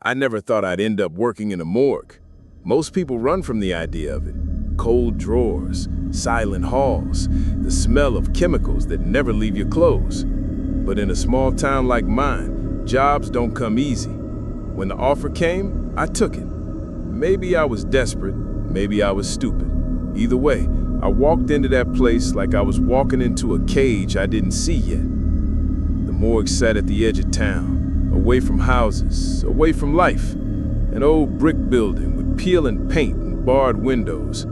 I never thought I'd end up working in a morgue. Most people run from the idea of it. Cold drawers, silent halls, the smell of chemicals that never leave your clothes. But in a small town like mine, jobs don't come easy. When the offer came, I took it. Maybe I was desperate, maybe I was stupid. Either way, I walked into that place like I was walking into a cage I didn't see yet. The morgue sat at the edge of town, away from houses, away from life. An old brick building with peeling paint and barred windows.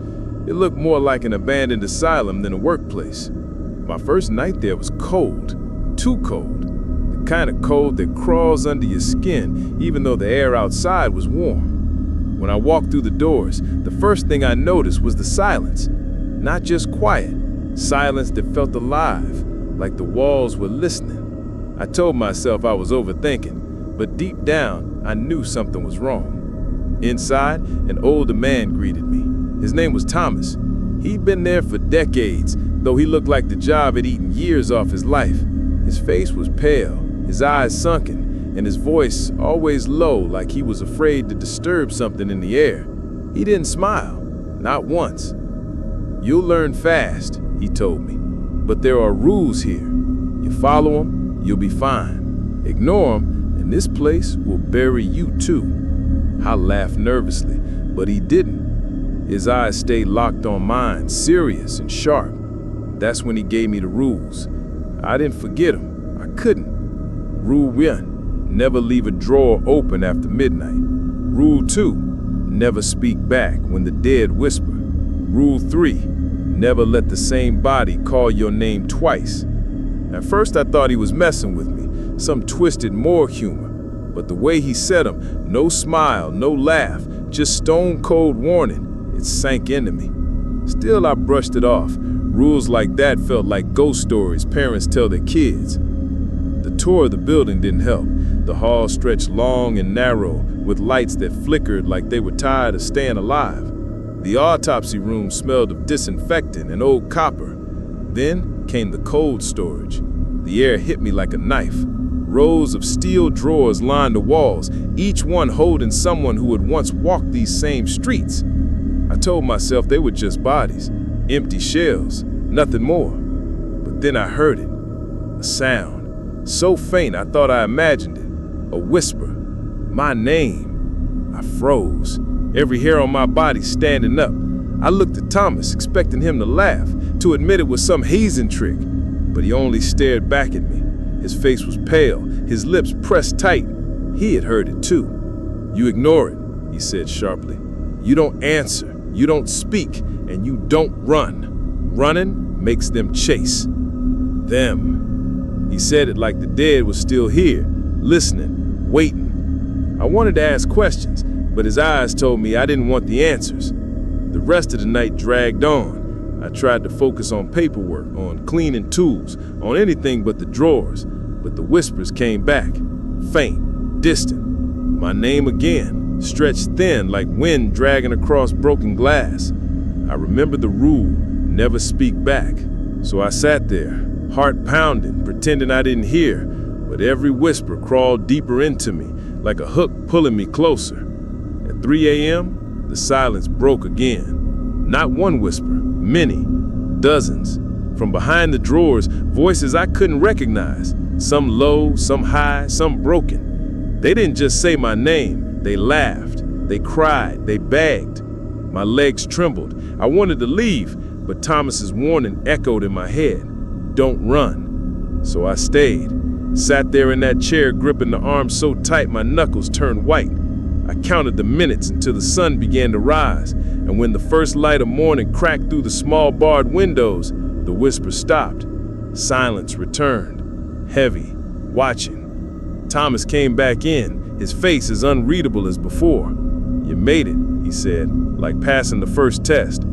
It looked more like an abandoned asylum than a workplace. My first night there was cold, too cold. The kind of cold that crawls under your skin even though the air outside was warm. When I walked through the doors, the first thing I noticed was the silence. Not just quiet, silence that felt alive, like the walls were listening. I told myself I was overthinking, but deep down, I knew something was wrong. Inside, an older man greeted me. His name was Thomas. He'd been there for decades, though he looked like the job had eaten years off his life. His face was pale, his eyes sunken, and his voice always low, like he was afraid to disturb something in the air. He didn't smile, not once. "You'll learn fast," he told me, "but there are rules here. You follow them, you'll be fine. Ignore them, and this place will bury you too." I laughed nervously, but he didn't. His eyes stayed locked on mine, serious and sharp. That's when he gave me the rules. I didn't forget them. I couldn't. Rule 1, never leave a drawer open after midnight. Rule 2, never speak back when the dead whisper. Rule 3, never let the same body call your name twice. At first I thought he was messing with me, some twisted morgue humor. But the way he said them, no smile, no laugh, just stone cold warning, it sank into me. Still I brushed it off. Rules like that felt like ghost stories parents tell their kids. The tour of the building didn't help. The hall stretched long and narrow, with lights that flickered like they were tired of staying alive. The autopsy room smelled of disinfectant and old copper. Then came the cold storage. The air hit me like a knife. Rows of steel drawers lined the walls, each one holding someone who had once walked these same streets. I told myself they were just bodies, empty shells, nothing more. But then I heard it, a sound, so faint I thought I imagined it, a whisper, my name. I froze, every hair on my body standing up. I looked at Thomas, expecting him to laugh, to admit it was some hazing trick, but he only stared back at me. His face was pale, his lips pressed tight. He had heard it too. "You ignore it," he said sharply. "You don't answer, you don't speak, and you don't run. Running makes them chase. Them." He said it like the dead was still here, listening, waiting. I wanted to ask questions, but his eyes told me I didn't want the answers. The rest of the night dragged on. I tried to focus on paperwork, on cleaning tools, on anything but the drawers, but the whispers came back, faint, distant. My name again, stretched thin like wind dragging across broken glass. I remembered the rule, never speak back. So I sat there, heart pounding, pretending I didn't hear, but every whisper crawled deeper into me, like a hook pulling me closer. At 3 a.m., the silence broke again. Not one whisper, many, dozens. From behind the drawers, voices I couldn't recognize, some low, some high, some broken. They didn't just say my name, they laughed, they cried, they begged. My legs trembled. I wanted to leave, but Thomas's warning echoed in my head, "Don't run." So I stayed, sat there in that chair gripping the arm so tight my knuckles turned white. I counted the minutes until the sun began to rise, and when the first light of morning cracked through the small barred windows, the whisper stopped. Silence returned, heavy, watching. Thomas came back in, his face as unreadable as before. "You made it," he said, like passing the first test.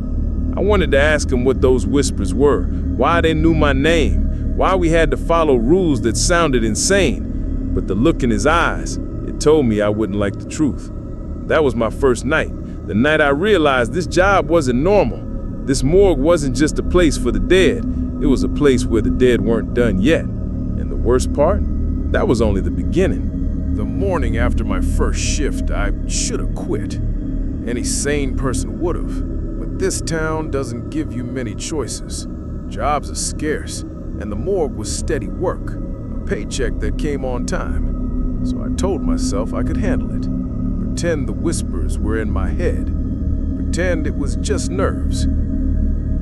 I wanted to ask him what those whispers were, why they knew my name, why we had to follow rules that sounded insane. But the look in his eyes, it told me I wouldn't like the truth. That was my first night, the night I realized this job wasn't normal. This morgue wasn't just a place for the dead, it was a place where the dead weren't done yet. And the worst part? That was only the beginning. The morning after my first shift, I should have quit. Any sane person would have. But this town doesn't give you many choices. Jobs are scarce, and the morgue was steady work, a paycheck that came on time. So I told myself I could handle it. Pretend the whispers were in my head. Pretend it was just nerves.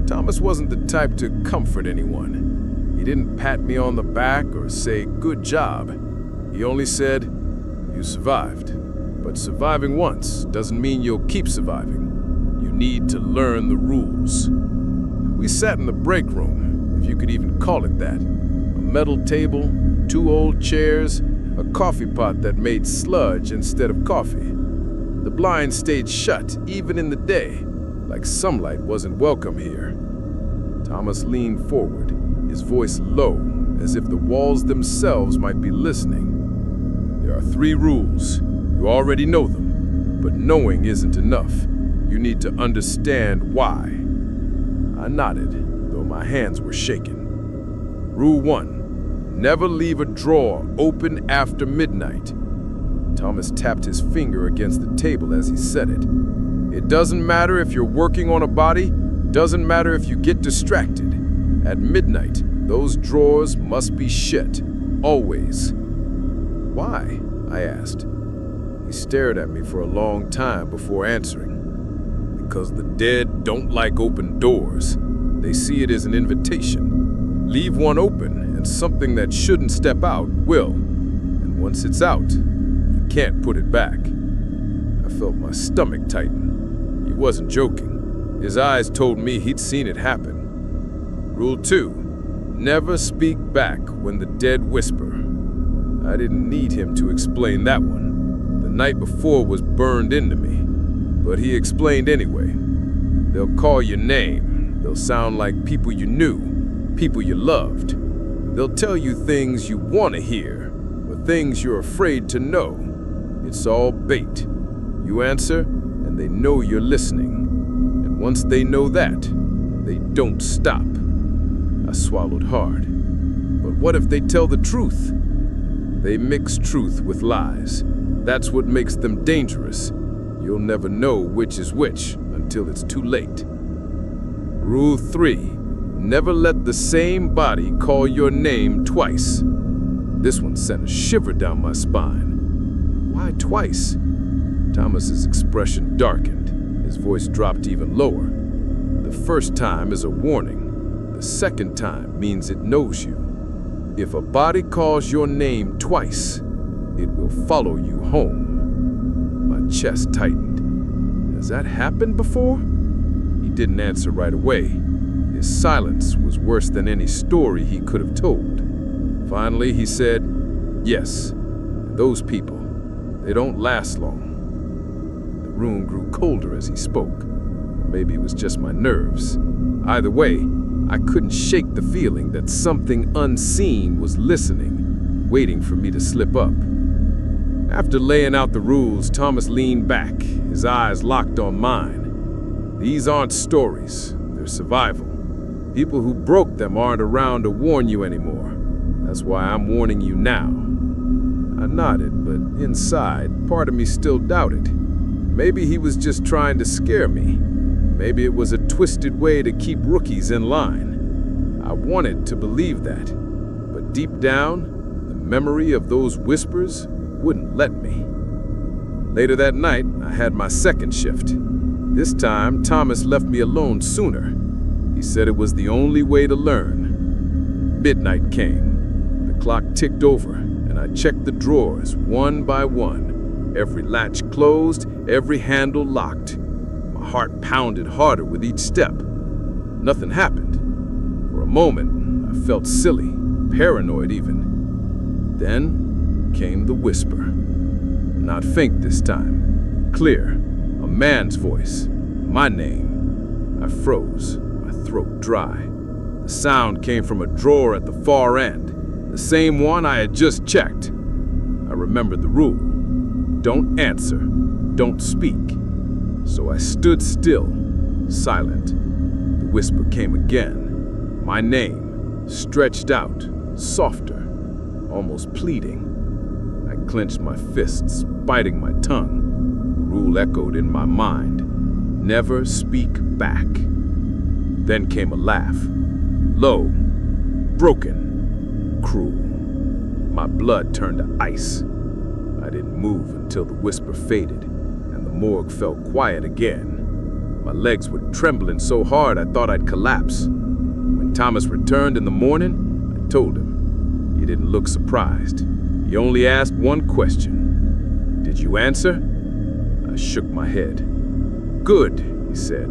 Thomas wasn't the type to comfort anyone. He didn't pat me on the back or say, "Good job." He only said, "You survived." But surviving once doesn't mean you'll keep surviving. You need to learn the rules. We sat in the break room, if you could even call it that. A metal table, 2 old chairs, a coffee pot that made sludge instead of coffee. The blinds stayed shut even in the day, like sunlight wasn't welcome here. Thomas leaned forward, his voice low, as if the walls themselves might be listening. "There are 3 rules. You already know them, but knowing isn't enough. You need to understand why." I nodded, though my hands were shaking. Rule 1, never leave a drawer open after midnight. Thomas tapped his finger against the table as he said it. It doesn't matter if you're working on a body, doesn't matter if you get distracted. At midnight, those drawers must be shut, always. "Why?" I asked. He stared at me for a long time before answering. "Because the dead don't like open doors. They see it as an invitation. Leave one open, and something that shouldn't step out will. And once it's out, you can't put it back." I felt my stomach tighten. He wasn't joking. His eyes told me he'd seen it happen. Rule 2, never speak back when the dead whisper. I didn't need him to explain that one. The night before was burned into me. But he explained anyway. They'll call your name. They'll sound like people you knew, people you loved. They'll tell you things you want to hear, or things you're afraid to know. It's all bait. You answer, and they know you're listening. And once they know that, they don't stop. I swallowed hard. But what if they tell the truth? They mix truth with lies. That's what makes them dangerous. You'll never know which is which until it's too late. Rule 3, never let the same body call your name twice. This one sent a shiver down my spine. Why twice? Thomas's expression darkened. His voice dropped even lower. The first time is a warning. The second time means it knows you. If a body calls your name twice, it will follow you home. My chest tightened. Has that happened before? He didn't answer right away. His silence was worse than any story he could have told. Finally, he said, "Yes, those people, they don't last long." The room grew colder as he spoke. Maybe it was just my nerves. Either way, I couldn't shake the feeling that something unseen was listening, waiting for me to slip up. After laying out the rules, Thomas leaned back, his eyes locked on mine. These aren't stories, they're survival. People who broke them aren't around to warn you anymore. That's why I'm warning you now. I nodded, but inside, part of me still doubted. Maybe he was just trying to scare me. Maybe it was a twisted way to keep rookies in line. I wanted to believe that, but deep down, the memory of those whispers wouldn't let me. Later that night, I had my second shift. This time, Thomas left me alone sooner. He said it was the only way to learn. Midnight came. The clock ticked over, and I checked the drawers one by one. Every latch closed, every handle locked. My heart pounded harder with each step. Nothing happened. For a moment, I felt silly, paranoid even. Then came the whisper. Not faint this time. Clear. A man's voice. My name. I froze, my throat dry. The sound came from a drawer at the far end, the same one I had just checked. I remembered the rule. Don't answer. Don't speak. So I stood still, silent. The whisper came again. My name, stretched out, softer, almost pleading. I clenched my fists, biting my tongue. The rule echoed in my mind. Never speak back. Then came a laugh. Low, broken, cruel. My blood turned to ice. I didn't move until the whisper faded, and the morgue fell quiet again. My legs were trembling so hard I thought I'd collapse. When Thomas returned in the morning, I told him. He didn't look surprised. He only asked one question. Did you answer? I shook my head. Good, he said.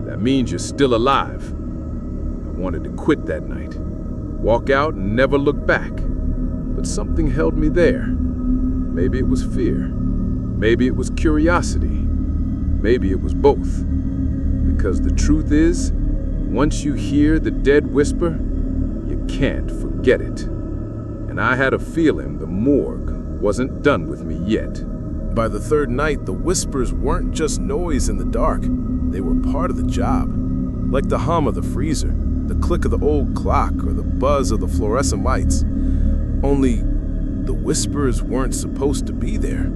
That means you're still alive. I wanted to quit that night. Walk out and never look back. But something held me there. Maybe it was fear. Maybe it was curiosity. Maybe it was both. Because the truth is, once you hear the dead whisper, you can't forget it. And I had a feeling the morgue wasn't done with me yet. By the third night, the whispers weren't just noise in the dark. They were part of the job. Like the hum of the freezer, the click of the old clock, or the buzz of the fluorescent lights. Only the whispers weren't supposed to be there.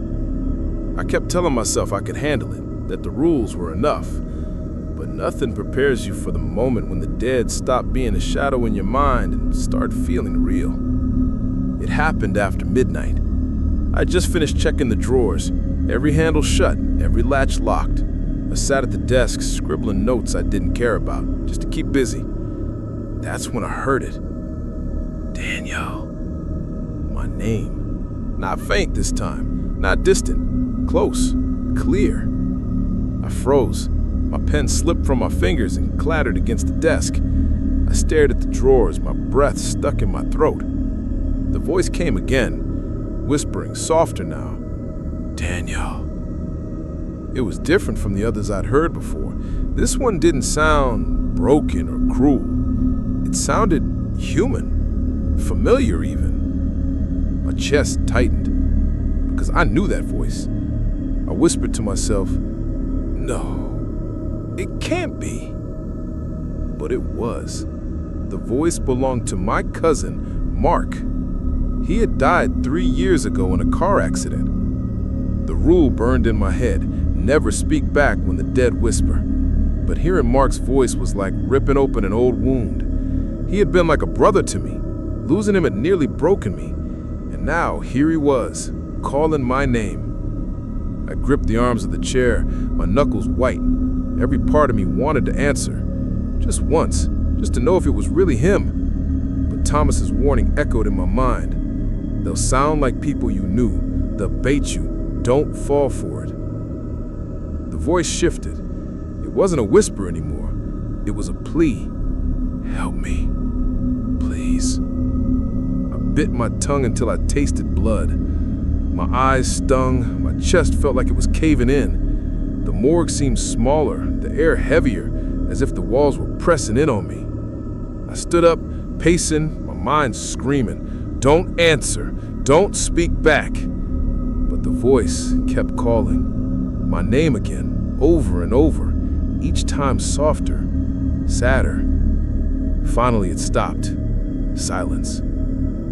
I kept telling myself I could handle it, that the rules were enough. But nothing prepares you for the moment when the dead stop being a shadow in your mind and start feeling real. It happened after midnight. I just finished checking the drawers, every handle shut, every latch locked. I sat at the desk scribbling notes I didn't care about, just to keep busy. That's when I heard it. Daniel. My name. Not faint this time, not distant, close, clear. I froze. My pen slipped from my fingers and clattered against the desk. I stared at the drawers, my breath stuck in my throat. The voice came again, whispering softer now. Daniel. It was different from the others I'd heard before. This one didn't sound broken or cruel. It sounded human, familiar even. My chest tightened, because I knew that voice. I whispered to myself, no, it can't be. But it was. The voice belonged to my cousin, Mark. He had died 3 years ago in a car accident. The rule burned in my head, never speak back when the dead whisper. But hearing Mark's voice was like ripping open an old wound. He had been like a brother to me. Losing him had nearly broken me. And now here he was, calling my name. I gripped the arms of the chair, my knuckles white. Every part of me wanted to answer. Just once, just to know if it was really him. But Thomas's warning echoed in my mind. They'll sound like people you knew. They'll bait you. Don't fall for it. The voice shifted. It wasn't a whisper anymore. It was a plea. Help me. Please. I bit my tongue until I tasted blood. My eyes stung. My chest felt like it was caving in. The morgue seemed smaller, the air heavier, as if the walls were pressing in on me. I stood up, pacing, my mind screaming. Don't answer. Don't speak back. But the voice kept calling. My name again, over and over, each time softer, sadder. Finally it stopped. Silence.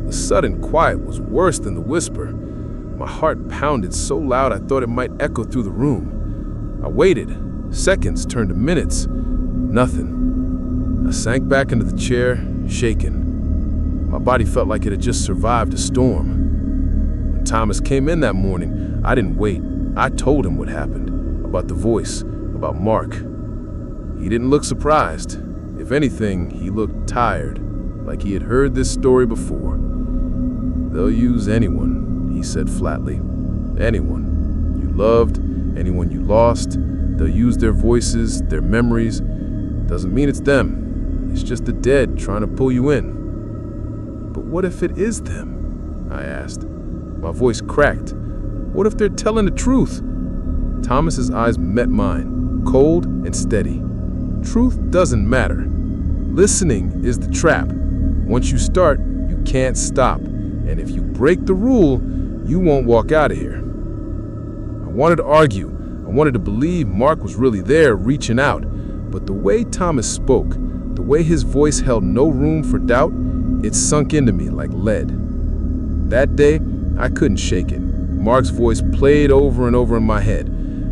The sudden quiet was worse than the whisper. My heart pounded so loud I thought it might echo through the room. I waited. Seconds turned to minutes. Nothing. I sank back into the chair, shaken. My body felt like it had just survived a storm. When Thomas came in that morning, I didn't wait. I told him what happened, about the voice, about Mark. He didn't look surprised. If anything, he looked tired, like he had heard this story before. They'll use anyone, he said flatly. Anyone you loved, anyone you lost. They'll use their voices, their memories. Doesn't mean it's them. It's just the dead trying to pull you in. But what if it is them? I asked. My voice cracked. What if they're telling the truth? Thomas's eyes met mine, cold and steady. Truth doesn't matter. Listening is the trap. Once you start, you can't stop. And if you break the rule, you won't walk out of here. I wanted to argue. I wanted to believe Mark was really there, reaching out. But the way Thomas spoke, the way his voice held no room for doubt, it sunk into me like lead. That day, I couldn't shake it. Mark's voice played over and over in my head.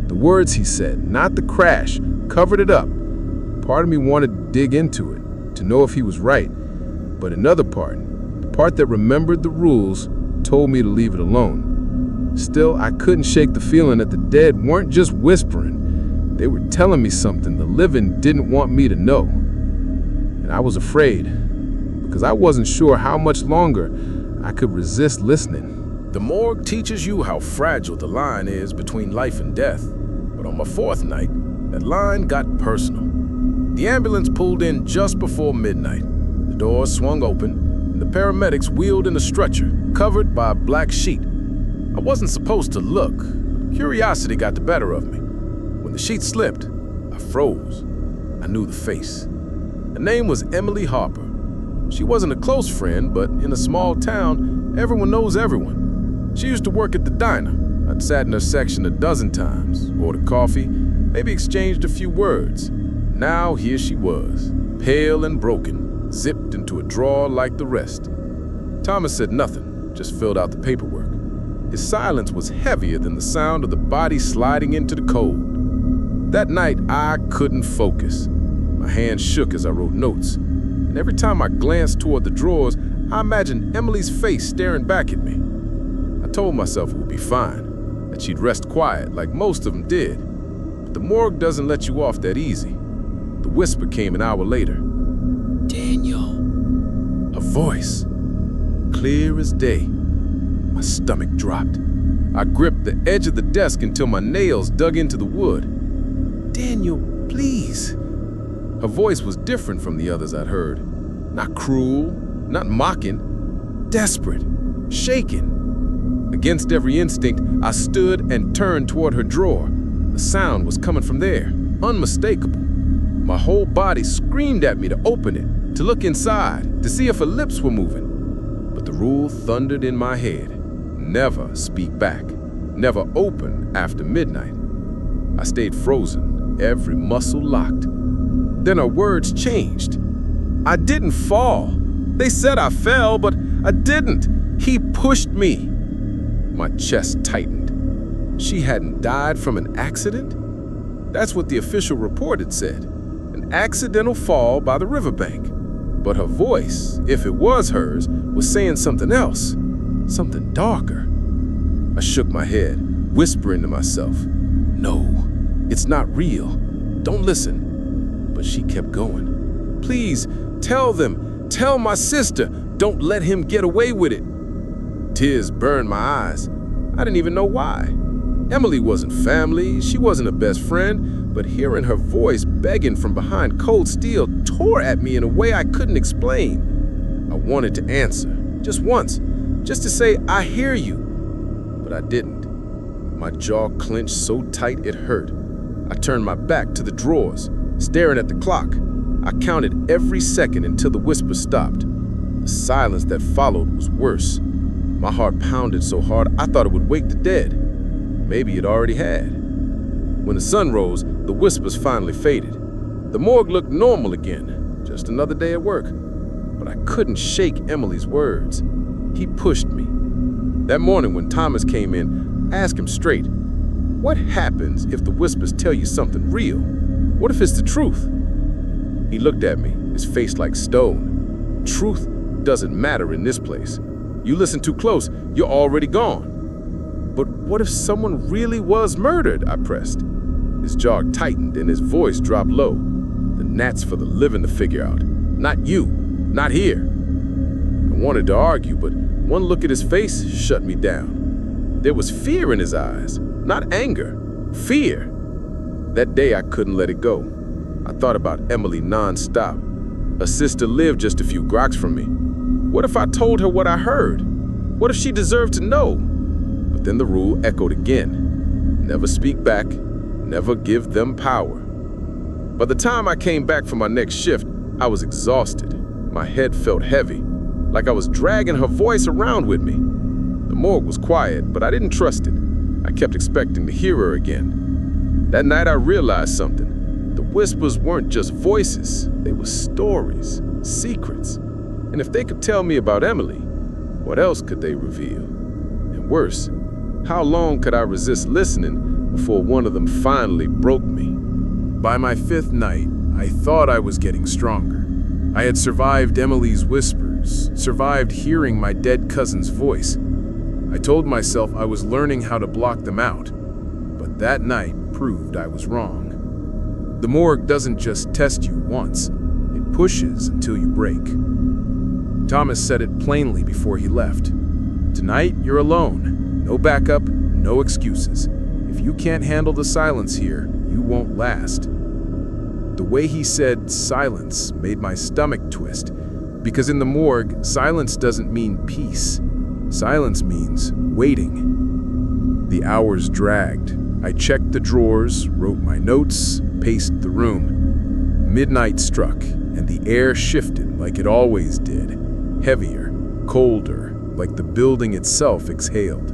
The words he said, not the crash, covered it up. Part of me wanted to dig into it, to know if he was right. But another part, the part that remembered the rules, told me to leave it alone. Still, I couldn't shake the feeling that the dead weren't just whispering. They were telling me something the living didn't want me to know. And I was afraid, because I wasn't sure how much longer I could resist listening. The morgue teaches you how fragile the line is between life and death. But on my fourth night, that line got personal. The ambulance pulled in just before midnight. The doors swung open, and the paramedics wheeled in a stretcher, covered by a black sheet. I wasn't supposed to look, but curiosity got the better of me. When the sheet slipped, I froze. I knew the face. Her name was Emily Harper. She wasn't a close friend, but in a small town, everyone knows everyone. She used to work at the diner. I'd sat in her section a dozen times, ordered coffee, maybe exchanged a few words. Now here she was, pale and broken, zipped into a drawer like the rest. Thomas said nothing, just filled out the paperwork. His silence was heavier than the sound of the body sliding into the cold. That night, I couldn't focus. My hands shook as I wrote notes, and every time I glanced toward the drawers, I imagined Emily's face staring back at me. I told myself it would be fine, that she'd rest quiet like most of them did. But the morgue doesn't let you off that easy. The whisper came an hour later. "Daniel." A voice, clear as day. My stomach dropped. I gripped the edge of the desk until my nails dug into the wood. "Daniel, please." Her voice was different from the others I'd heard. Not cruel, not mocking, desperate, shaken. Against every instinct, I stood and turned toward her drawer. The sound was coming from there, unmistakable. My whole body screamed at me to open it, to look inside, to see if her lips were moving. But the rule thundered in my head. Never speak back. Never open after midnight. I stayed frozen, every muscle locked. Then her words changed. "I didn't fall. They said I fell, but I didn't. He pushed me." My chest tightened. She hadn't died from an accident? That's what the official report had said. An accidental fall by the riverbank. But her voice, if it was hers, was saying something else. Something darker. I shook my head, whispering to myself, "No, it's not real. Don't listen." But she kept going. "Please, tell them. Tell my sister. Don't let him get away with it." Tears burned my eyes. I didn't even know why. Emily wasn't family, she wasn't a best friend, but hearing her voice begging from behind cold steel tore at me in a way I couldn't explain. I wanted to answer, just once, just to say, "I hear you," but I didn't. My jaw clenched so tight it hurt. I turned my back to the drawers, staring at the clock. I counted every second until the whisper stopped. The silence that followed was worse. My heart pounded so hard I thought it would wake the dead. Maybe it already had. When the sun rose, the whispers finally faded. The morgue looked normal again, just another day at work. But I couldn't shake Emily's words. He pushed me. That morning when Thomas came in, I asked him straight, "What happens if the whispers tell you something real? What if it's the truth?" He looked at me, his face like stone. "Truth doesn't matter in this place. You listen too close, you're already gone." "But what if someone really was murdered?" I pressed. His jaw tightened and his voice dropped low. "That's for the living to figure out. Not you, not here." I wanted to argue, but one look at his face shut me down. There was fear in his eyes, not anger, fear. That day I couldn't let it go. I thought about Emily nonstop. Her sister lived just a few blocks from me. What if I told her what I heard? What if she deserved to know? But then the rule echoed again. Never speak back, never give them power. By the time I came back from my next shift, I was exhausted. My head felt heavy, like I was dragging her voice around with me. The morgue was quiet, but I didn't trust it. I kept expecting to hear her again. That night I realized something. The whispers weren't just voices, they were stories, secrets. And if they could tell me about Emily, what else could they reveal? And worse, How long could I resist listening before one of them finally broke me? By my 5th night, I thought I was getting stronger. I had survived Emily's whispers, survived hearing my dead cousin's voice. I told myself I was learning how to block them out, but that night proved I was wrong. The morgue doesn't just test you once, it pushes until you break. Thomas said it plainly before he left. Tonight, you're alone. No backup, no excuses. If you can't handle the silence here, you won't last. The way he said silence made my stomach twist, because in the morgue, silence doesn't mean peace. Silence means waiting. The hours dragged. I checked the drawers, wrote my notes, paced the room. Midnight struck, and the air shifted like it always did. Heavier, colder, like the building itself exhaled.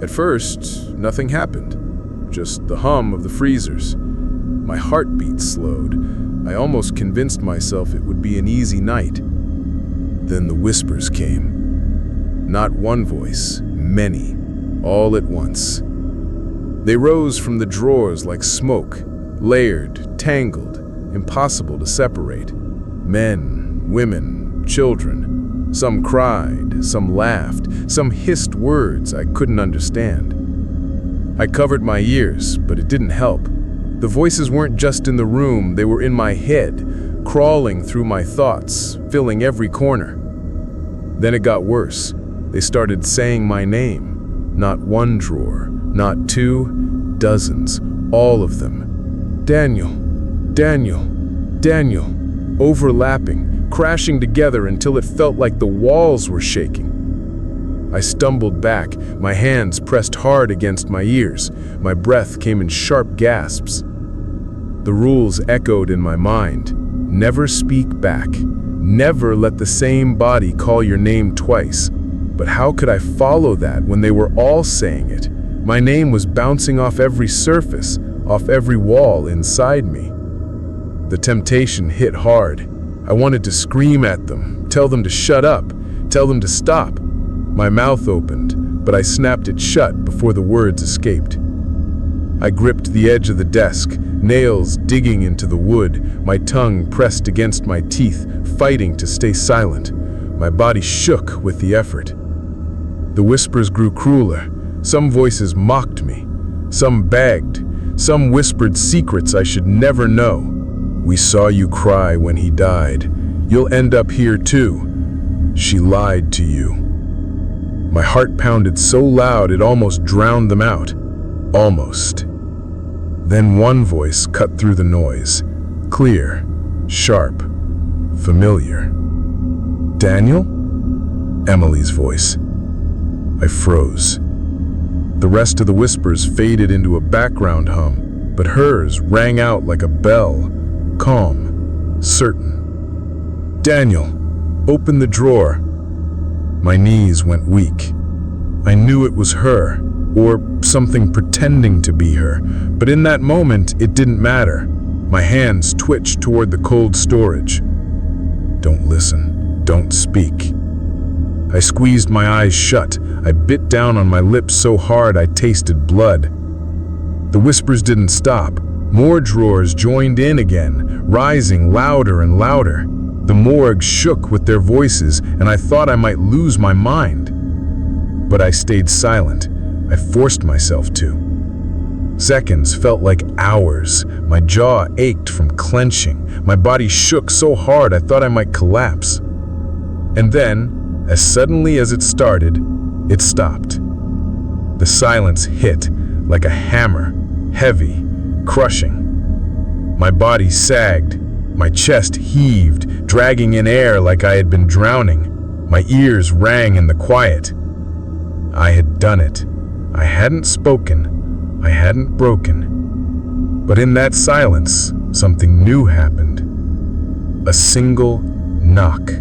At first, nothing happened. Just the hum of the freezers. My heartbeat slowed. I almost convinced myself it would be an easy night. Then the whispers came. Not one voice, many, all at once. They rose from the drawers like smoke, layered, tangled, impossible to separate. Men, women, children. Some cried, some laughed, some hissed words I couldn't understand. I covered my ears, but it didn't help. The voices weren't just in the room, they were in my head, crawling through my thoughts, filling every corner. Then it got worse. They started saying my name. Not one drawer, not two, dozens, all of them. Daniel, Daniel, Daniel, overlapping, crashing together until it felt like the walls were shaking. I stumbled back, my hands pressed hard against my ears. My breath came in sharp gasps. The rules echoed in my mind. Never speak back. Never let the same body call your name twice. But how could I follow that when they were all saying it? My name was bouncing off every surface, off every wall inside me. The temptation hit hard. I wanted to scream at them, tell them to shut up, tell them to stop. My mouth opened, but I snapped it shut before the words escaped. I gripped the edge of the desk, nails digging into the wood, my tongue pressed against my teeth, fighting to stay silent. My body shook with the effort. The whispers grew crueler. Some voices mocked me. Some begged. Some whispered secrets I should never know. We saw you cry when he died. You'll end up here too. She lied to you. My heart pounded so loud it almost drowned them out. Almost. Then one voice cut through the noise. Clear, sharp, familiar. Daniel? Emily's voice. I froze. The rest of the whispers faded into a background hum, but hers rang out like a bell, calm, certain. Daniel, open the drawer. My knees went weak. I knew it was her, or something pretending to be her, but in that moment it didn't matter. My hands twitched toward the cold storage. Don't listen. Don't speak. I squeezed my eyes shut. I bit down on my lips so hard I tasted blood. The whispers didn't stop. More drawers joined in again, rising louder and louder. The morgue shook with their voices, and I thought I might lose my mind. But I stayed silent. I forced myself to. Seconds felt like hours. My jaw ached from clenching. My body shook so hard I thought I might collapse. And then, as suddenly as it started, it stopped. The silence hit like a hammer, heavy, crushing. My body sagged. My chest heaved, dragging in air like I had been drowning. My ears rang in the quiet. I had done it. I hadn't spoken. I hadn't broken. But in that silence, something new happened. A single knock.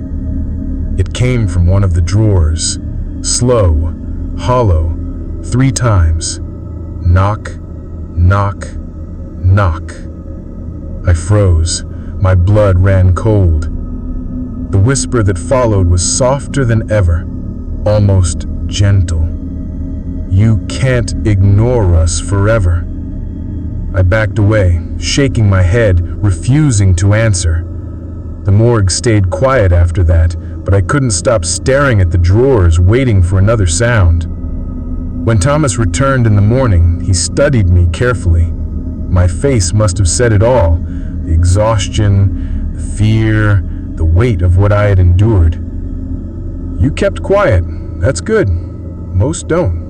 It came from one of the drawers. Slow, hollow, 3 times. Knock, knock, knock. I froze. My blood ran cold. The whisper that followed was softer than ever, almost gentle. "You can't ignore us forever." I backed away, shaking my head, refusing to answer. The morgue stayed quiet after that, but I couldn't stop staring at the drawers, waiting for another sound. When Thomas returned in the morning, he studied me carefully. My face must have said it all: the exhaustion, the fear, the weight of what I had endured. "You kept quiet. That's good. Most don't."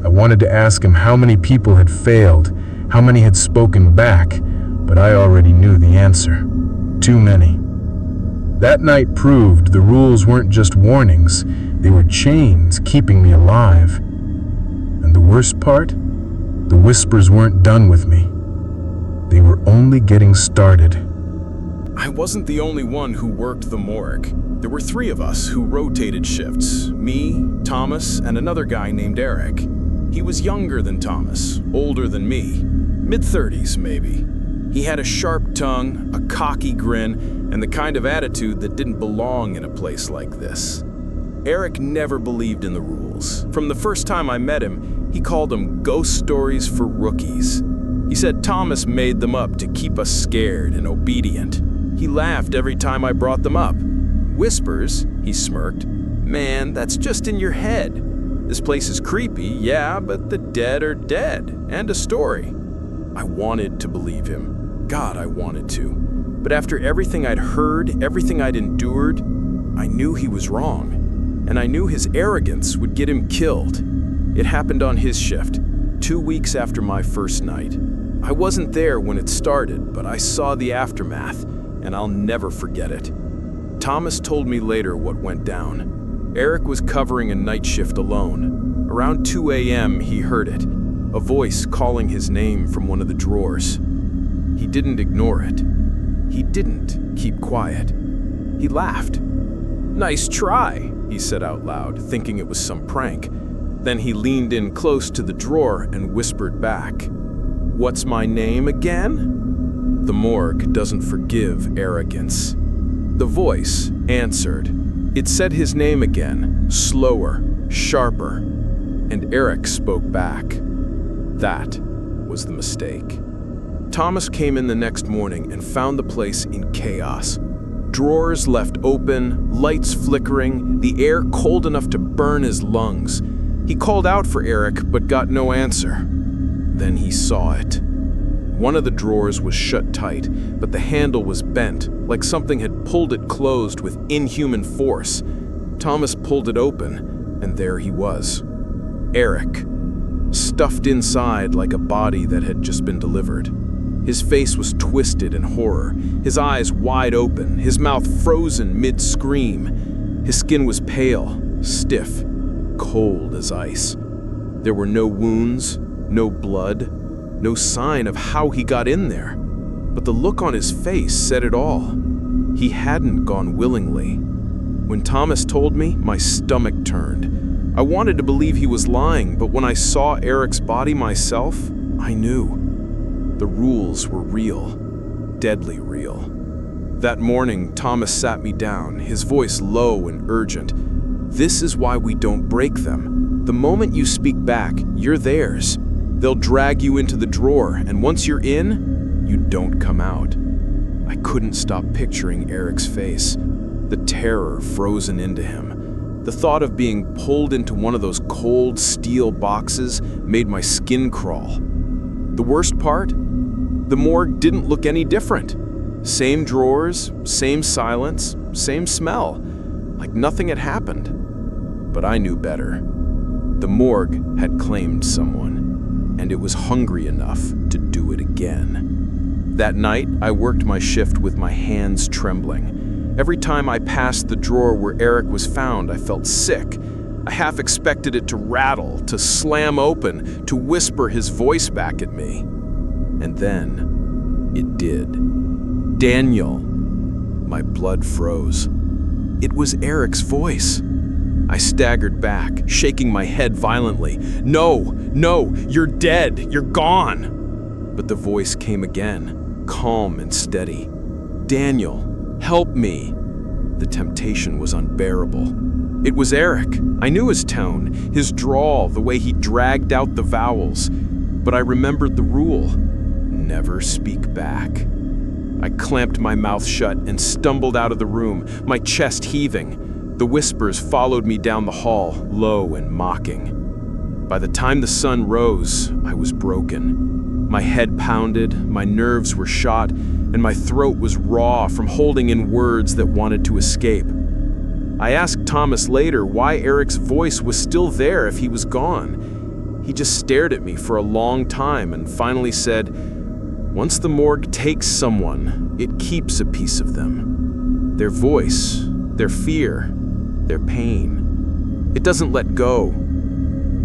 I wanted to ask him how many people had failed, how many had spoken back, but I already knew the answer. Too many. That night proved the rules weren't just warnings, they were chains keeping me alive. And the worst part? The whispers weren't done with me. They were only getting started. I wasn't the only one who worked the morgue. There were 3 of us who rotated shifts: me, Thomas, and another guy named Eric. He was younger than Thomas, older than me, mid-30s maybe. He had a sharp tongue, a cocky grin, and the kind of attitude that didn't belong in a place like this. Eric never believed in the rules. From the first time I met him, he called them ghost stories for rookies. He said Thomas made them up to keep us scared and obedient. He laughed every time I brought them up. "Whispers," he smirked. "Man, that's just in your head. This place is creepy, yeah, but the dead are dead, and a story." I wanted to believe him. God, I wanted to. But after everything I'd heard, everything I'd endured, I knew he was wrong. And I knew his arrogance would get him killed. It happened on his shift, 2 weeks after my first night. I wasn't there when it started, but I saw the aftermath, and I'll never forget it. Thomas told me later what went down. Eric was covering a night shift alone. Around 2 a.m. he heard it, a voice calling his name from one of the drawers. He didn't ignore it. He didn't keep quiet. He laughed. "Nice try," he said out loud, thinking it was some prank. Then he leaned in close to the drawer and whispered back, "What's my name again?" The morgue doesn't forgive arrogance. The voice answered. It said his name again, slower, sharper, and Eric spoke back. That was the mistake. Thomas came in the next morning and found the place in chaos. Drawers left open, lights flickering, the air cold enough to burn his lungs. He called out for Eric, but got no answer. Then he saw it. One of the drawers was shut tight, but the handle was bent, like something had pulled it closed with inhuman force. Thomas pulled it open, and there he was. Eric, stuffed inside like a body that had just been delivered. His face was twisted in horror, his eyes wide open, his mouth frozen mid-scream. His skin was pale, stiff, cold as ice. There were no wounds, no blood, no sign of how he got in there. But the look on his face said it all. He hadn't gone willingly. When Thomas told me, my stomach turned. I wanted to believe he was lying, but when I saw Eric's body myself, I knew. The rules were real, deadly real. That morning, Thomas sat me down, his voice low and urgent. "This is why we don't break them. The moment you speak back, you're theirs. They'll drag you into the drawer, and once you're in, you don't come out." I couldn't stop picturing Eric's face, the terror frozen into him. The thought of being pulled into one of those cold steel boxes made my skin crawl. The worst part? The morgue didn't look any different. Same drawers, same silence, same smell, like nothing had happened. But I knew better. The morgue had claimed someone, and it was hungry enough to do it again. That night, I worked my shift with my hands trembling. Every time I passed the drawer where Eric was found, I felt sick. I half expected it to rattle, to slam open, to whisper his voice back at me. And then, it did. "Daniel." My blood froze. It was Eric's voice. I staggered back, shaking my head violently. "No, no, you're dead, you're gone." But the voice came again, calm and steady. "Daniel, help me." The temptation was unbearable. It was Eric. I knew his tone, his drawl, the way he dragged out the vowels. But I remembered the rule: never speak back. I clamped my mouth shut and stumbled out of the room, my chest heaving. The whispers followed me down the hall, low and mocking. By the time the sun rose, I was broken. My head pounded, my nerves were shot, and my throat was raw from holding in words that wanted to escape. I asked Thomas later why Eric's voice was still there if he was gone. He just stared at me for a long time and finally said, "Once the morgue takes someone, it keeps a piece of them. Their voice, their fear, their pain. It doesn't let go."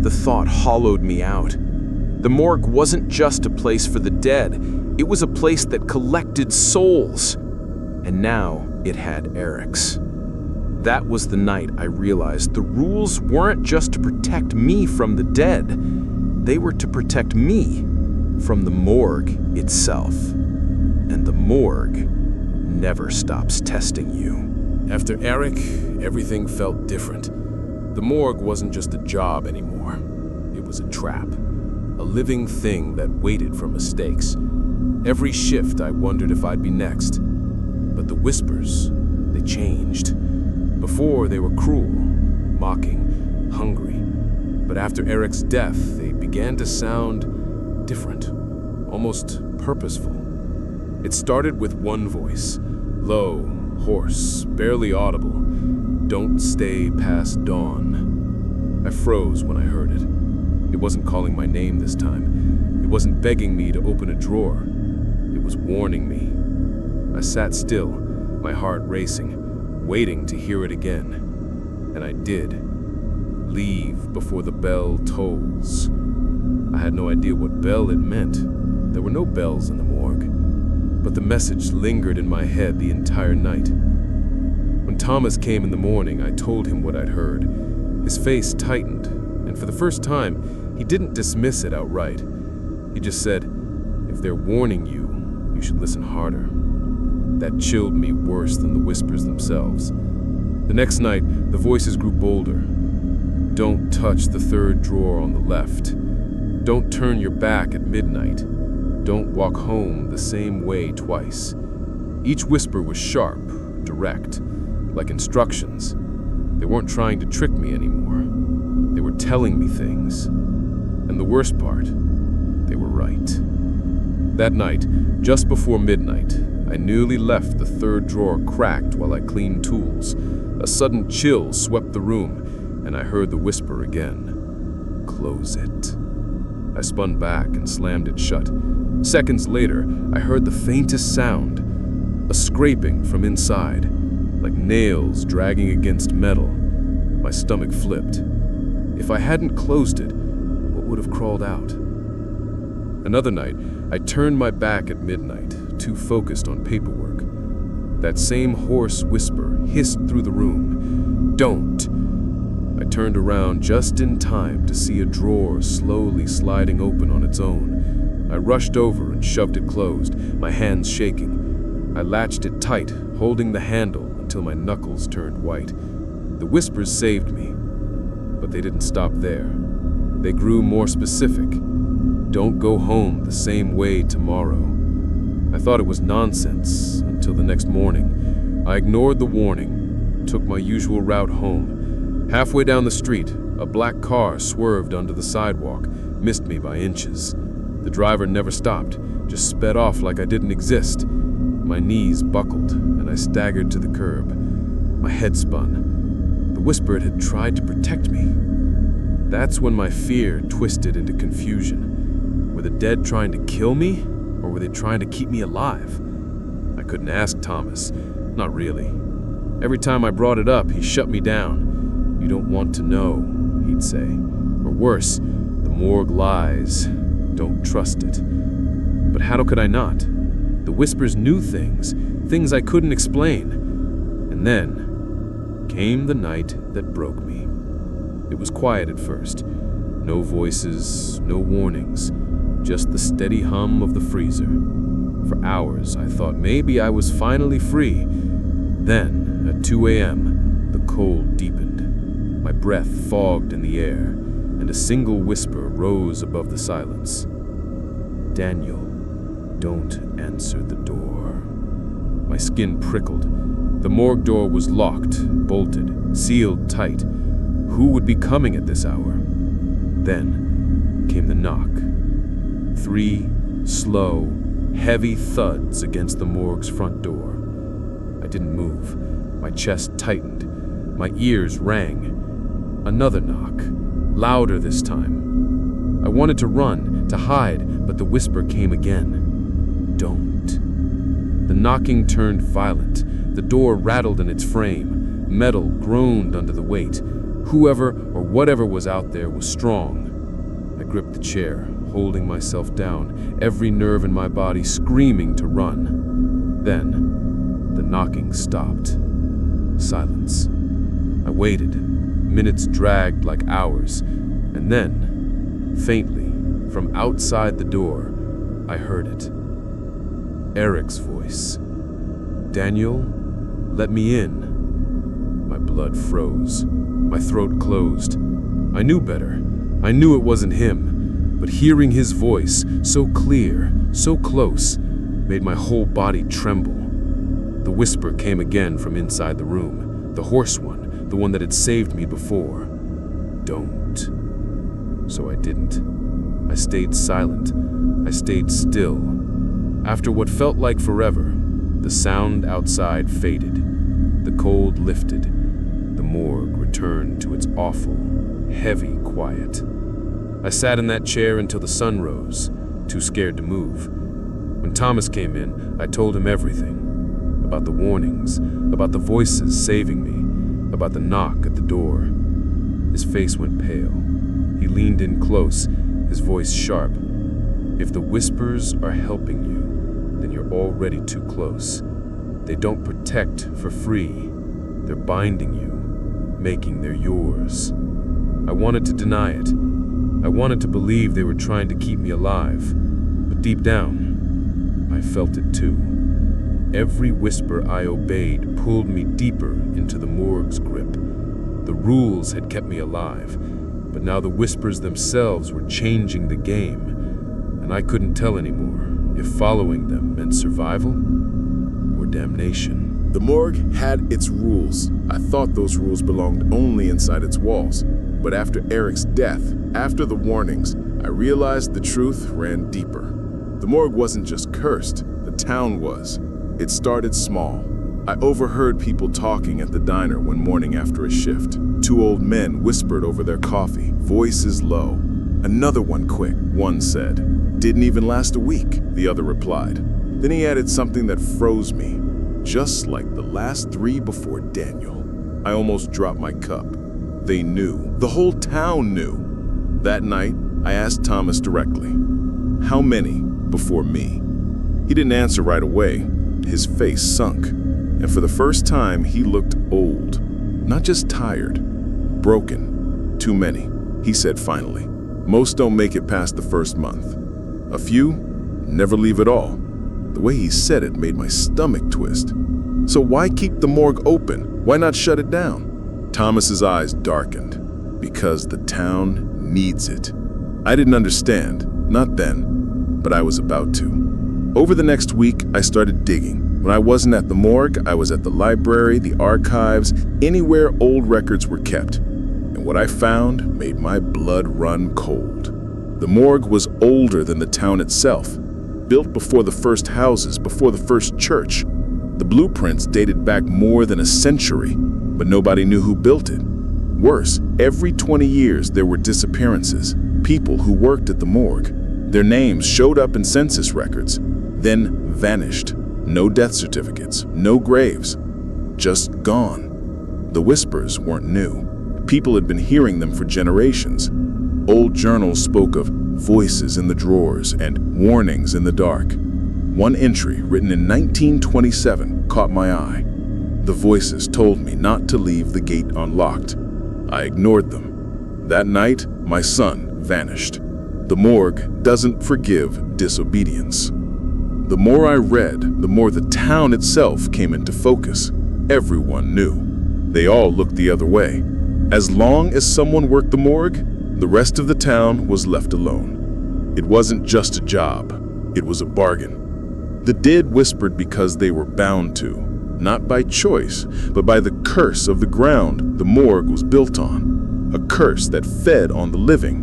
The thought hollowed me out. The morgue wasn't just a place for the dead. It was a place that collected souls. And now it had Eric's. That was the night I realized the rules weren't just to protect me from the dead. They were to protect me from the morgue itself. And the morgue never stops testing you. After Eric, everything felt different. The morgue wasn't just a job anymore. It was a trap, a living thing that waited for mistakes. Every shift I wondered if I'd be next. But the whispers, they changed. Before, they were cruel, mocking, hungry. But after Eric's death, they began to sound different, almost purposeful. It started with one voice, low, hoarse, barely audible. "Don't stay past dawn." I froze when I heard it. It wasn't calling my name this time. It wasn't begging me to open a drawer. It was warning me. I sat still, my heart racing, waiting to hear it again. And I did. Leave before the bell tolls. I had no idea what bell it meant. There were no bells in the morgue. But the message lingered in my head the entire night. When Thomas came in the morning, I told him what I'd heard. His face tightened, and for the first time, he didn't dismiss it outright. He just said, "If they're warning you, you should listen harder." That chilled me worse than the whispers themselves. The next night, the voices grew bolder. "Don't touch the third drawer on the left. Don't turn your back at midnight. Don't walk home the same way twice." Each whisper was sharp, direct, like instructions. They weren't trying to trick me anymore. They were telling me things. And the worst part, they were right. That night, just before midnight, I nearly left the third drawer cracked while I cleaned tools. A sudden chill swept the room, and I heard the whisper again. "Close it." I spun back and slammed it shut. Seconds later, I heard the faintest sound, a scraping from inside, like nails dragging against metal. My stomach flipped. If I hadn't closed it, what would have crawled out? Another night, I turned my back at midnight, too focused on paperwork. That same hoarse whisper hissed through the room. "Don't!" I turned around just in time to see a drawer slowly sliding open on its own. I rushed over and shoved it closed, my hands shaking. I latched it tight, holding the handle until my knuckles turned white. The whispers saved me, but they didn't stop there. They grew more specific. "Don't go home the same way tomorrow." I thought it was nonsense until the next morning. I ignored the warning, took my usual route home. Halfway down the street, a black car swerved onto the sidewalk, missed me by inches. The driver never stopped, just sped off like I didn't exist. My knees buckled, and I staggered to the curb. My head spun. The whisper had tried to protect me. That's when my fear twisted into confusion. Were the dead trying to kill me, or were they trying to keep me alive? I couldn't ask Thomas. Not really. Every time I brought it up, he shut me down. "You don't want to know," he'd say. Or worse, "The morgue lies. Don't trust it." But how could I not? The whispers knew things I couldn't explain. And then came the night that broke me. It was quiet at first. No voices, no warnings, just the steady hum of the freezer. For hours, I thought maybe I was finally free. Then, at 2 a.m., the cold deepened. My breath fogged in the air, and a single whisper rose above the silence. "Daniel, don't answer the door." My skin prickled. The morgue door was locked, bolted, sealed tight. Who would be coming at this hour? Then came the knock. 3 slow, heavy thuds against the morgue's front door. I didn't move. My chest tightened. My ears rang. Another knock, louder this time. I wanted to run, to hide, but the whisper came again. "Don't." The knocking turned violent. The door rattled in its frame. Metal groaned under the weight. Whoever or whatever was out there was strong. I gripped the chair, holding myself down, every nerve in my body screaming to run. Then, the knocking stopped. Silence. I waited. Minutes dragged like hours. And then, faintly, from outside the door, I heard it. Eric's voice. "Daniel, let me in." My blood froze. My throat closed. I knew better. I knew it wasn't him. But hearing his voice, so clear, so close, made my whole body tremble. The whisper came again from inside the room. The hoarse one, the one that had saved me before. "Don't." So I didn't. I stayed silent. I stayed still. After what felt like forever, the sound outside faded. The cold lifted. The morgue returned to its awful, heavy quiet. I sat in that chair until the sun rose, too scared to move. When Thomas came in, I told him everything. About the warnings, about the voices saving me, about the knock at the door. His face went pale. He leaned in close, his voice sharp. "If the whispers are helping you, then you're already too close. They don't protect for free. They're binding you, making them yours." I wanted to deny it. I wanted to believe they were trying to keep me alive. But deep down, I felt it too. Every whisper I obeyed pulled me deeper into the morgue's grip. The rules had kept me alive, but now the whispers themselves were changing the game, and I couldn't tell anymore if following them meant survival or damnation. The morgue had its rules. I thought those rules belonged only inside its walls. But after Eric's death, after the warnings, I realized the truth ran deeper. The morgue wasn't just cursed, the town was. It started small. I overheard people talking at the diner one morning after a shift. 2 old men whispered over their coffee, voices low. "Another one quick," one said. "Didn't even last a week," the other replied. Then he added something that froze me. "Just like the last 3 before Daniel." I almost dropped my cup. They knew. The whole town knew. That night, I asked Thomas directly, "How many before me?" He didn't answer right away. His face sunk, and for the first time, he looked old. Not just tired, broken. "Too many," he said finally. "Most don't make it past the first month. A few never leave at all." The way he said it made my stomach twist. So why keep the morgue open? Why not shut it down? Thomas's eyes darkened. "Because the town needs it." I didn't understand, not then, but I was about to. Over the next week, I started digging. When I wasn't at the morgue, I was at the library, the archives, anywhere old records were kept. And what I found made my blood run cold. The morgue was older than the town itself, built before the first houses, before the first church. The blueprints dated back more than a century, but nobody knew who built it. Worse, every 20 years there were disappearances, people who worked at the morgue. Their names showed up in census records, then vanished. No death certificates, no graves, just gone. The whispers weren't new. People had been hearing them for generations. Old journals spoke of voices in the drawers and warnings in the dark. One entry, written in 1927, caught my eye. The voices told me not to leave the gate unlocked. I ignored them. That night, my son vanished. The morgue doesn't forgive disobedience. The more I read, the more the town itself came into focus. Everyone knew. They all looked the other way. As long as someone worked the morgue, the rest of the town was left alone. It wasn't just a job, it was a bargain. The dead whispered because they were bound to, not by choice, but by the curse of the ground the morgue was built on, a curse that fed on the living,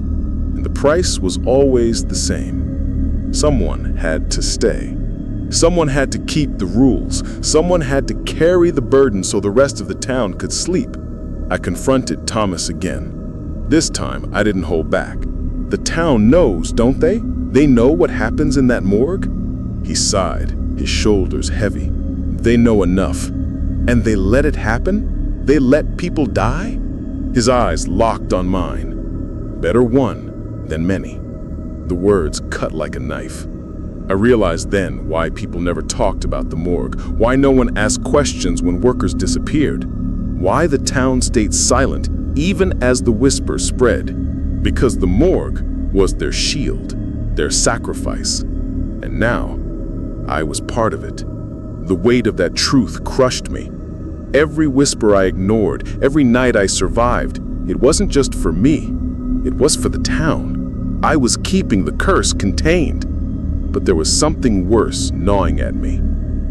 and the price was always the same. Someone had to stay. Someone had to keep the rules. Someone had to carry the burden so the rest of the town could sleep. I confronted Thomas again. This time, I didn't hold back. The town knows, don't they? They know what happens in that morgue? He sighed, his shoulders heavy. They know enough. And they let it happen? They let people die? His eyes locked on mine. Better one than many. The words cut like a knife. I realized then why people never talked about the morgue, why no one asked questions when workers disappeared, why the town stayed silent even as the whisper spread. Because the morgue was their shield, their sacrifice. And now, I was part of it. The weight of that truth crushed me. Every whisper I ignored, every night I survived, it wasn't just for me, it was for the town. I was keeping the curse contained. But there was something worse gnawing at me.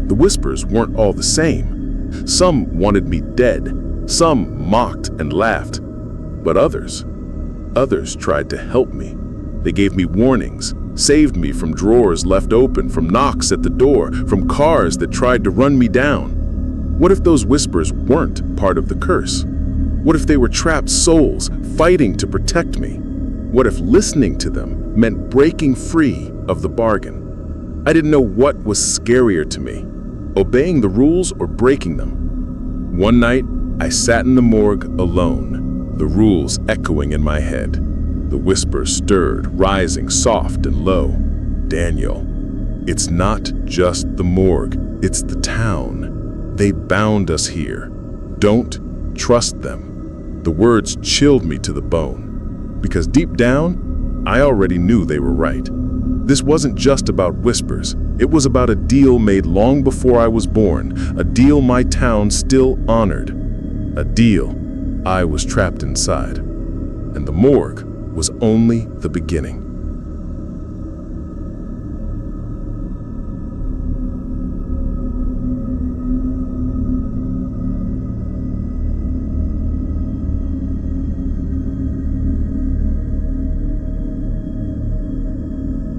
The whispers weren't all the same. Some wanted me dead. Some mocked and laughed. But others tried to help me. They gave me warnings, saved me from drawers left open, from knocks at the door, from cars that tried to run me down. What if those whispers weren't part of the curse? What if they were trapped souls fighting to protect me? What if listening to them meant breaking free of the bargain? I didn't know what was scarier to me, obeying the rules or breaking them. One night, I sat in the morgue alone, the rules echoing in my head. The whispers stirred, rising soft and low. Daniel, it's not just the morgue, it's the town. They bound us here. Don't trust them. The words chilled me to the bone, because deep down, I already knew they were right. This wasn't just about whispers. It was about a deal made long before I was born, a deal my town still honored, a deal I was trapped inside. And the morgue was only the beginning.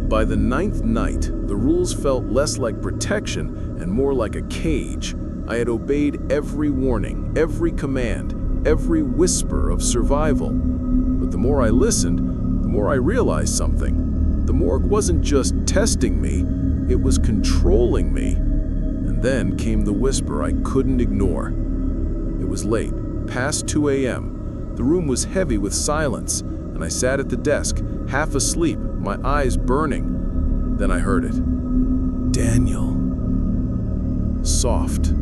By the 9th night, the rules felt less like protection and more like a cage. I had obeyed every warning, every command, every whisper of survival. But the more I listened, the more I realized something. The morgue wasn't just testing me, it was controlling me. And then came the whisper I couldn't ignore. It was late, past 2 a.m. The room was heavy with silence, and I sat at the desk, half asleep, my eyes burning. Then I heard it. Daniel. Soft,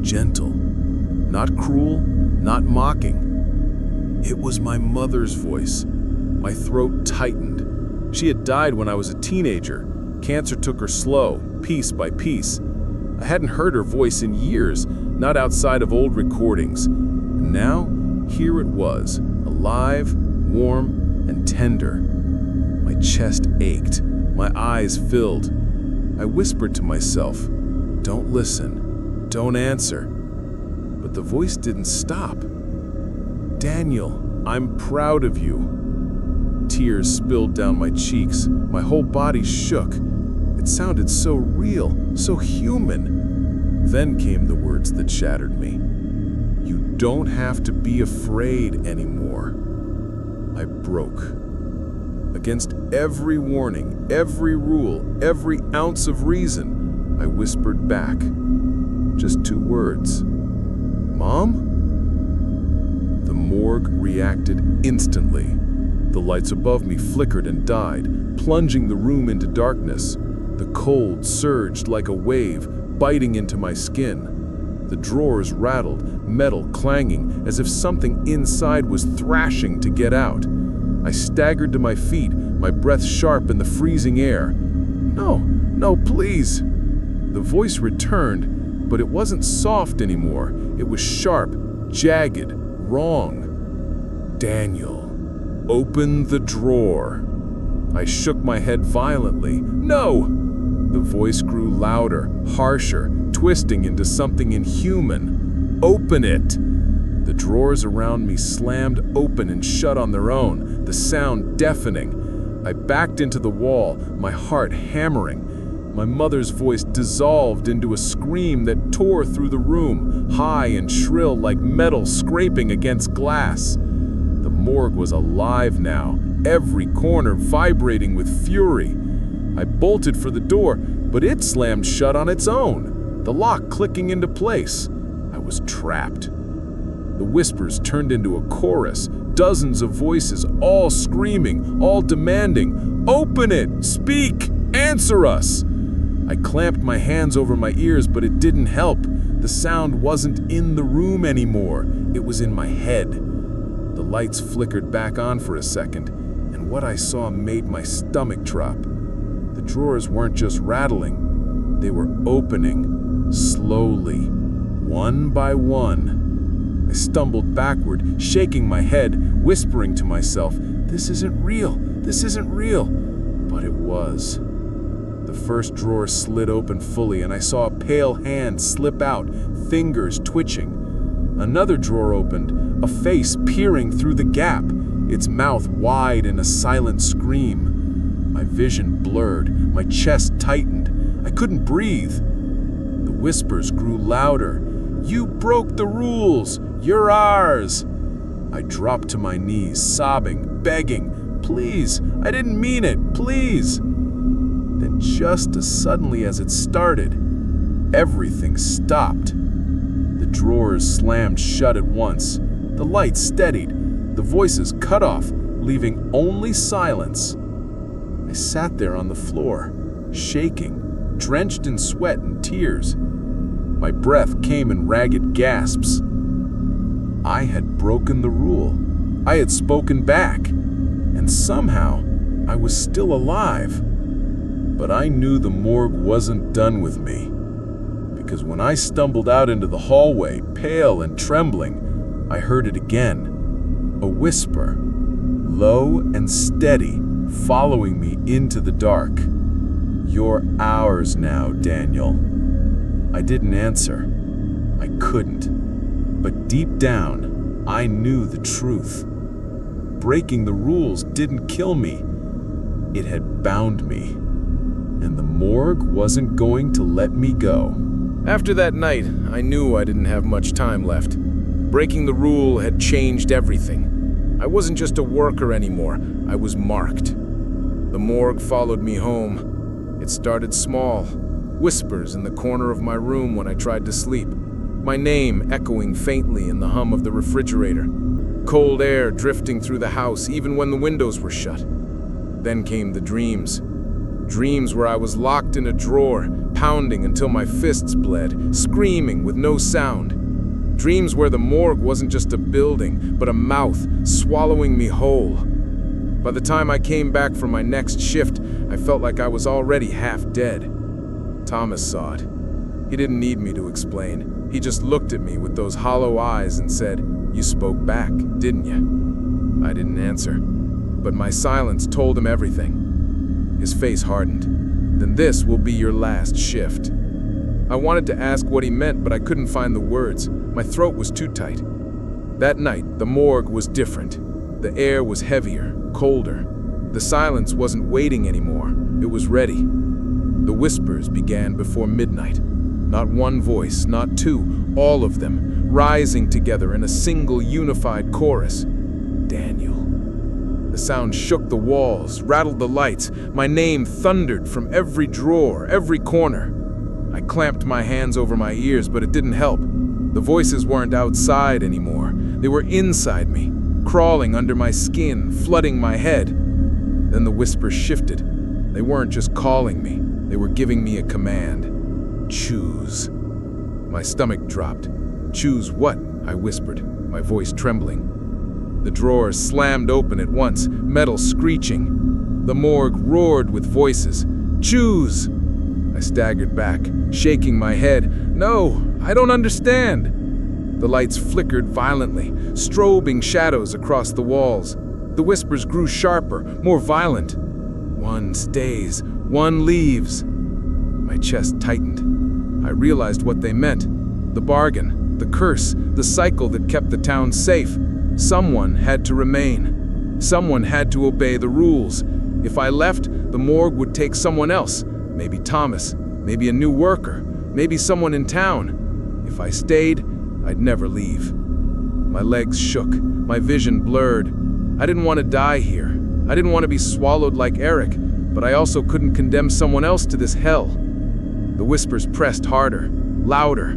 gentle, not cruel, not mocking. It was my mother's voice. My throat tightened. She had died when I was a teenager. Cancer took her slow, piece by piece. I hadn't heard her voice in years, not outside of old recordings. And now, here it was, alive, warm, and tender. My chest ached, my eyes filled. I whispered to myself, "Don't listen, don't answer." But the voice didn't stop. "Daniel, I'm proud of you." Tears spilled down my cheeks, my whole body shook. It sounded so real, so human. Then came the words that shattered me. "You don't have to be afraid anymore." I broke. Against every warning, every rule, every ounce of reason, I whispered back. Just 2 words. "Mom?" The morgue reacted instantly. The lights above me flickered and died, plunging the room into darkness. The cold surged like a wave, biting into my skin. The drawers rattled, metal clanging, as if something inside was thrashing to get out. I staggered to my feet, my breath sharp in the freezing air. No, please." The voice returned, but it wasn't soft anymore. It was sharp, jagged, wrong. Daniel, open the drawer. I shook my head violently. No! The voice grew louder, harsher, twisting into something inhuman. Open it! The drawers around me slammed open and shut on their own, the sound deafening. I backed into the wall, my heart hammering. My mother's voice dissolved into a scream that tore through the room, high and shrill like metal scraping against glass. The morgue was alive now, every corner vibrating with fury. I bolted for the door, but it slammed shut on its own, the lock clicking into place. I was trapped. The whispers turned into a chorus, dozens of voices, all screaming, all demanding, "Open it! Speak! Answer us!" I clamped my hands over my ears, but it didn't help. The sound wasn't in the room anymore. It was in my head. The lights flickered back on for a second, and what I saw made my stomach drop. The drawers weren't just rattling, they were opening, slowly, one by one. I stumbled backward, shaking my head, whispering to myself, "This isn't real, this isn't real." But it was. The first drawer slid open fully, and I saw a pale hand slip out, fingers twitching. Another drawer opened, a face peering through the gap, its mouth wide in a silent scream. My vision blurred, my chest tightened. I couldn't breathe. The whispers grew louder. "You broke the rules! You're ours!" I dropped to my knees, sobbing, begging, "Please, I didn't mean it, please!" Then just as suddenly as it started, everything stopped. The drawers slammed shut at once, the lights steadied, the voices cut off, leaving only silence. I sat there on the floor, shaking, drenched in sweat and tears. My breath came in ragged gasps. I had broken the rule. I had spoken back, and somehow I was still alive. But I knew the morgue wasn't done with me, because when I stumbled out into the hallway, pale and trembling, I heard it again, a whisper, low and steady, following me into the dark. "You're ours now, Daniel." I didn't answer. I couldn't. But deep down, I knew the truth. Breaking the rules didn't kill me. It had bound me. And the morgue wasn't going to let me go. After that night, I knew I didn't have much time left. Breaking the rule had changed everything. I wasn't just a worker anymore, I was marked. The morgue followed me home. It started small, whispers in the corner of my room when I tried to sleep, my name echoing faintly in the hum of the refrigerator, cold air drifting through the house even when the windows were shut. Then came the dreams. Dreams where I was locked in a drawer, pounding until my fists bled, screaming with no sound. Dreams where the morgue wasn't just a building, but a mouth swallowing me whole. By the time I came back from my next shift, I felt like I was already half dead. Thomas saw it. He didn't need me to explain. He just looked at me with those hollow eyes and said, "You spoke back, didn't you?" I didn't answer, but my silence told him everything. His face hardened. "Then this will be your last shift." I wanted to ask what he meant, but I couldn't find the words. My throat was too tight. That night, the morgue was different. The air was heavier, colder. The silence wasn't waiting anymore. It was ready. The whispers began before midnight. Not one voice, not two, all of them, rising together in a single unified chorus. Daniel. The sound shook the walls, rattled the lights. My name thundered from every drawer, every corner. I clamped my hands over my ears, but it didn't help. The voices weren't outside anymore. They were inside me, crawling under my skin, flooding my head. Then the whispers shifted. They weren't just calling me. They were giving me a command. Choose. My stomach dropped. Choose what? I whispered, my voice trembling. The drawers slammed open at once, metal screeching. The morgue roared with voices. Choose! I staggered back, shaking my head. No, I don't understand. The lights flickered violently, strobing shadows across the walls. The whispers grew sharper, more violent. One stays, one leaves. My chest tightened. I realized what they meant. The bargain, the curse, the cycle that kept the town safe. Someone had to remain. Someone had to obey the rules. If I left, the morgue would take someone else. Maybe Thomas, maybe a new worker, maybe someone in town. If I stayed, I'd never leave. My legs shook, my vision blurred. I didn't want to die here. I didn't want to be swallowed like Eric, but I also couldn't condemn someone else to this hell. The whispers pressed harder, louder.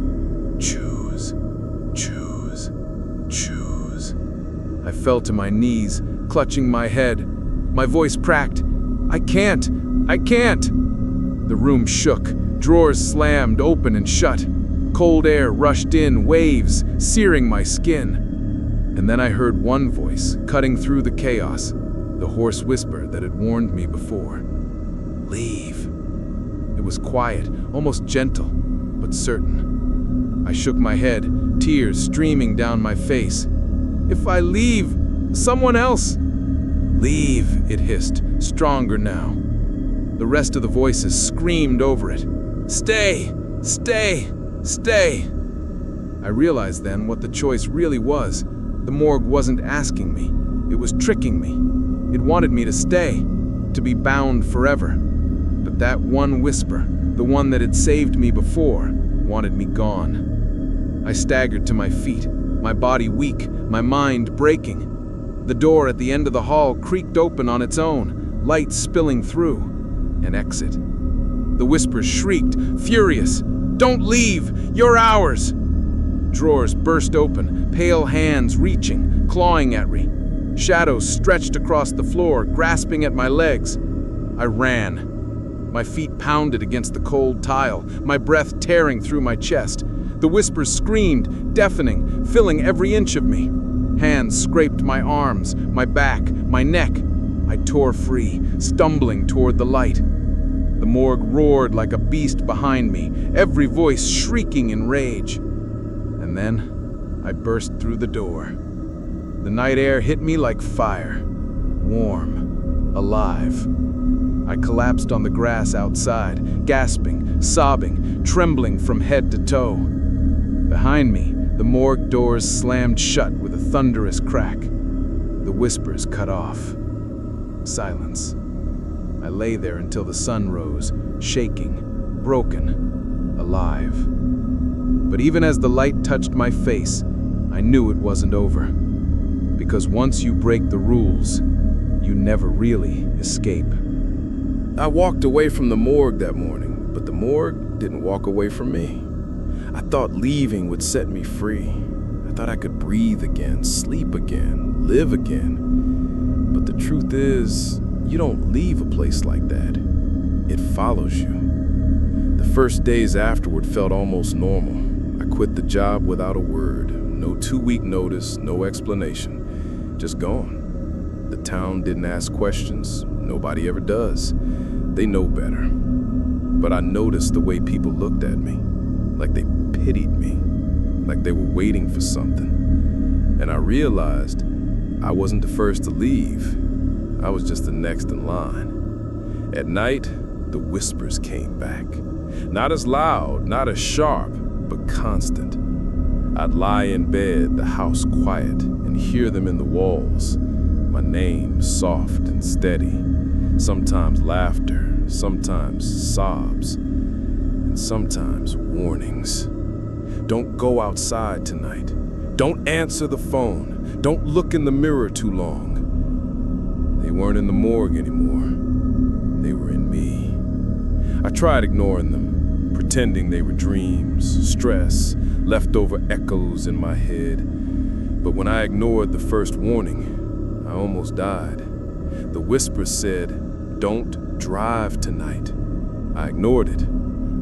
Choose, choose, choose. I fell to my knees, clutching my head. My voice cracked. I can't! I can't! The room shook. Drawers slammed open and shut. Cold air rushed in, waves, searing my skin. And then I heard one voice, cutting through the chaos, the hoarse whisper that had warned me before. Leave. It was quiet, almost gentle, but certain. I shook my head, tears streaming down my face. If I leave, someone else. Leave, it hissed, stronger now. The rest of the voices screamed over it. Stay! Stay! Stay! I realized then what the choice really was. The morgue wasn't asking me. It was tricking me. It wanted me to stay, to be bound forever. But that one whisper, the one that had saved me before, wanted me gone. I staggered to my feet, my body weak, my mind breaking. The door at the end of the hall creaked open on its own, light spilling through. An exit. The whispers shrieked, furious. Don't leave! You're ours! Drawers burst open, pale hands reaching, clawing at me. Shadows stretched across the floor, grasping at my legs. I ran. My feet pounded against the cold tile, my breath tearing through my chest. The whispers screamed, deafening, filling every inch of me. Hands scraped my arms, my back, my neck. I tore free, stumbling toward the light. The morgue roared like a beast behind me, every voice shrieking in rage. And then I burst through the door. The night air hit me like fire, warm, alive. I collapsed on the grass outside, gasping, sobbing, trembling from head to toe. Behind me, the morgue doors slammed shut with a thunderous crack. The whispers cut off. Silence. I lay there until the sun rose, shaking, broken, alive. But even as the light touched my face, I knew it wasn't over. Because once you break the rules, you never really escape. I walked away from the morgue that morning, but the morgue didn't walk away from me. I thought leaving would set me free. I thought I could breathe again, sleep again, live again. But the truth is, you don't leave a place like that. It follows you. The first days afterward felt almost normal. I quit the job without a word. No 2-week notice, no explanation. Just gone. The town didn't ask questions. Nobody ever does. They know better. But I noticed the way people looked at me. Like they pitied me. Like they were waiting for something. And I realized I wasn't the first to leave. I was just the next in line. At night, the whispers came back. Not as loud, not as sharp, but constant. I'd lie in bed, the house quiet, and hear them in the walls. My name soft and steady. Sometimes laughter, sometimes sobs, and sometimes warnings. Don't go outside tonight. Don't answer the phone. Don't look in the mirror too long. They weren't in the morgue anymore. They were in me. I tried ignoring them, pretending they were dreams, stress, leftover echoes in my head. But when I ignored the first warning, I almost died. The whisper said, "Don't drive tonight." I ignored it.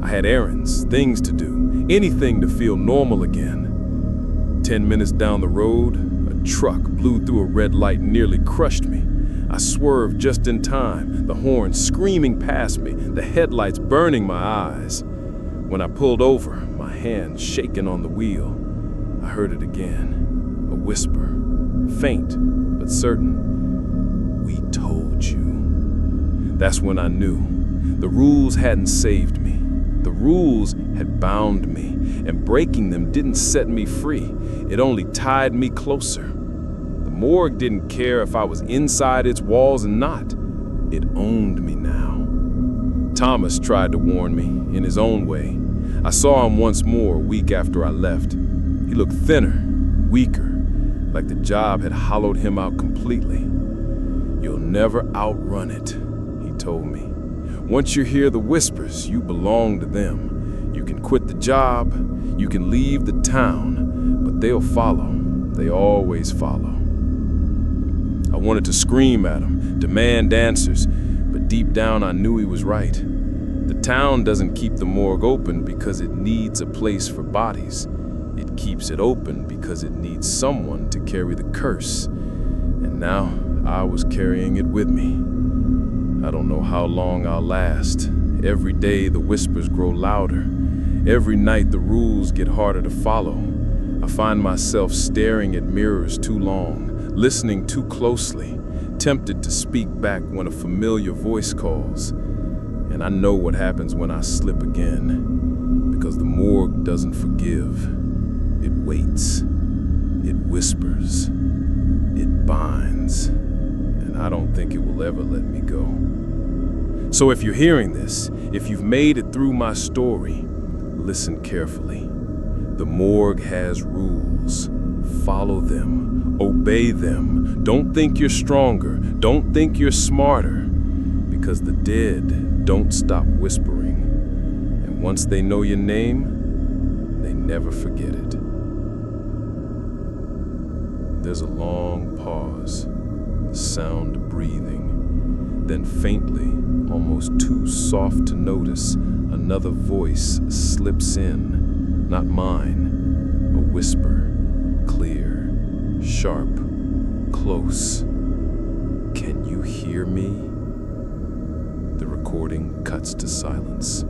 I had errands, things to do, anything to feel normal again. 10 minutes down the road, a truck blew through a red light and nearly crushed me. I swerved just in time, the horn screaming past me, the headlights burning my eyes. When I pulled over, my hand shaking on the wheel, I heard it again, a whisper, faint but certain. "We told you." That's when I knew. The rules hadn't saved me. The rules had bound me, and breaking them didn't set me free. It only tied me closer. The morgue didn't care if I was inside its walls or not. It owned me now. Thomas tried to warn me, in his own way. I saw him once more a week after I left. He looked thinner, weaker, like the job had hollowed him out completely. "You'll never outrun it," he told me. "Once you hear the whispers, you belong to them. You can quit the job, you can leave the town, but they'll follow. They always follow." I wanted to scream at him, demand answers, but deep down I knew he was right. The town doesn't keep the morgue open because it needs a place for bodies. It keeps it open because it needs someone to carry the curse. And now I was carrying it with me. I don't know how long I'll last. Every day the whispers grow louder. Every night the rules get harder to follow. I find myself staring at mirrors too long, listening too closely, tempted to speak back when a familiar voice calls. And I know what happens when I slip again, because the morgue doesn't forgive. It waits. It whispers. It binds. And I don't think it will ever let me go. So if you're hearing this, if you've made it through my story, listen carefully. The morgue has rules. Follow them. Obey them. Don't think you're stronger. Don't think you're smarter. Because the dead don't stop whispering. And once they know your name, they never forget it. There's a long pause, the sound of breathing. Then faintly, almost too soft to notice, another voice slips in, not mine, a whisper, clear, sharp, close. "Can you hear me?" The recording cuts to silence.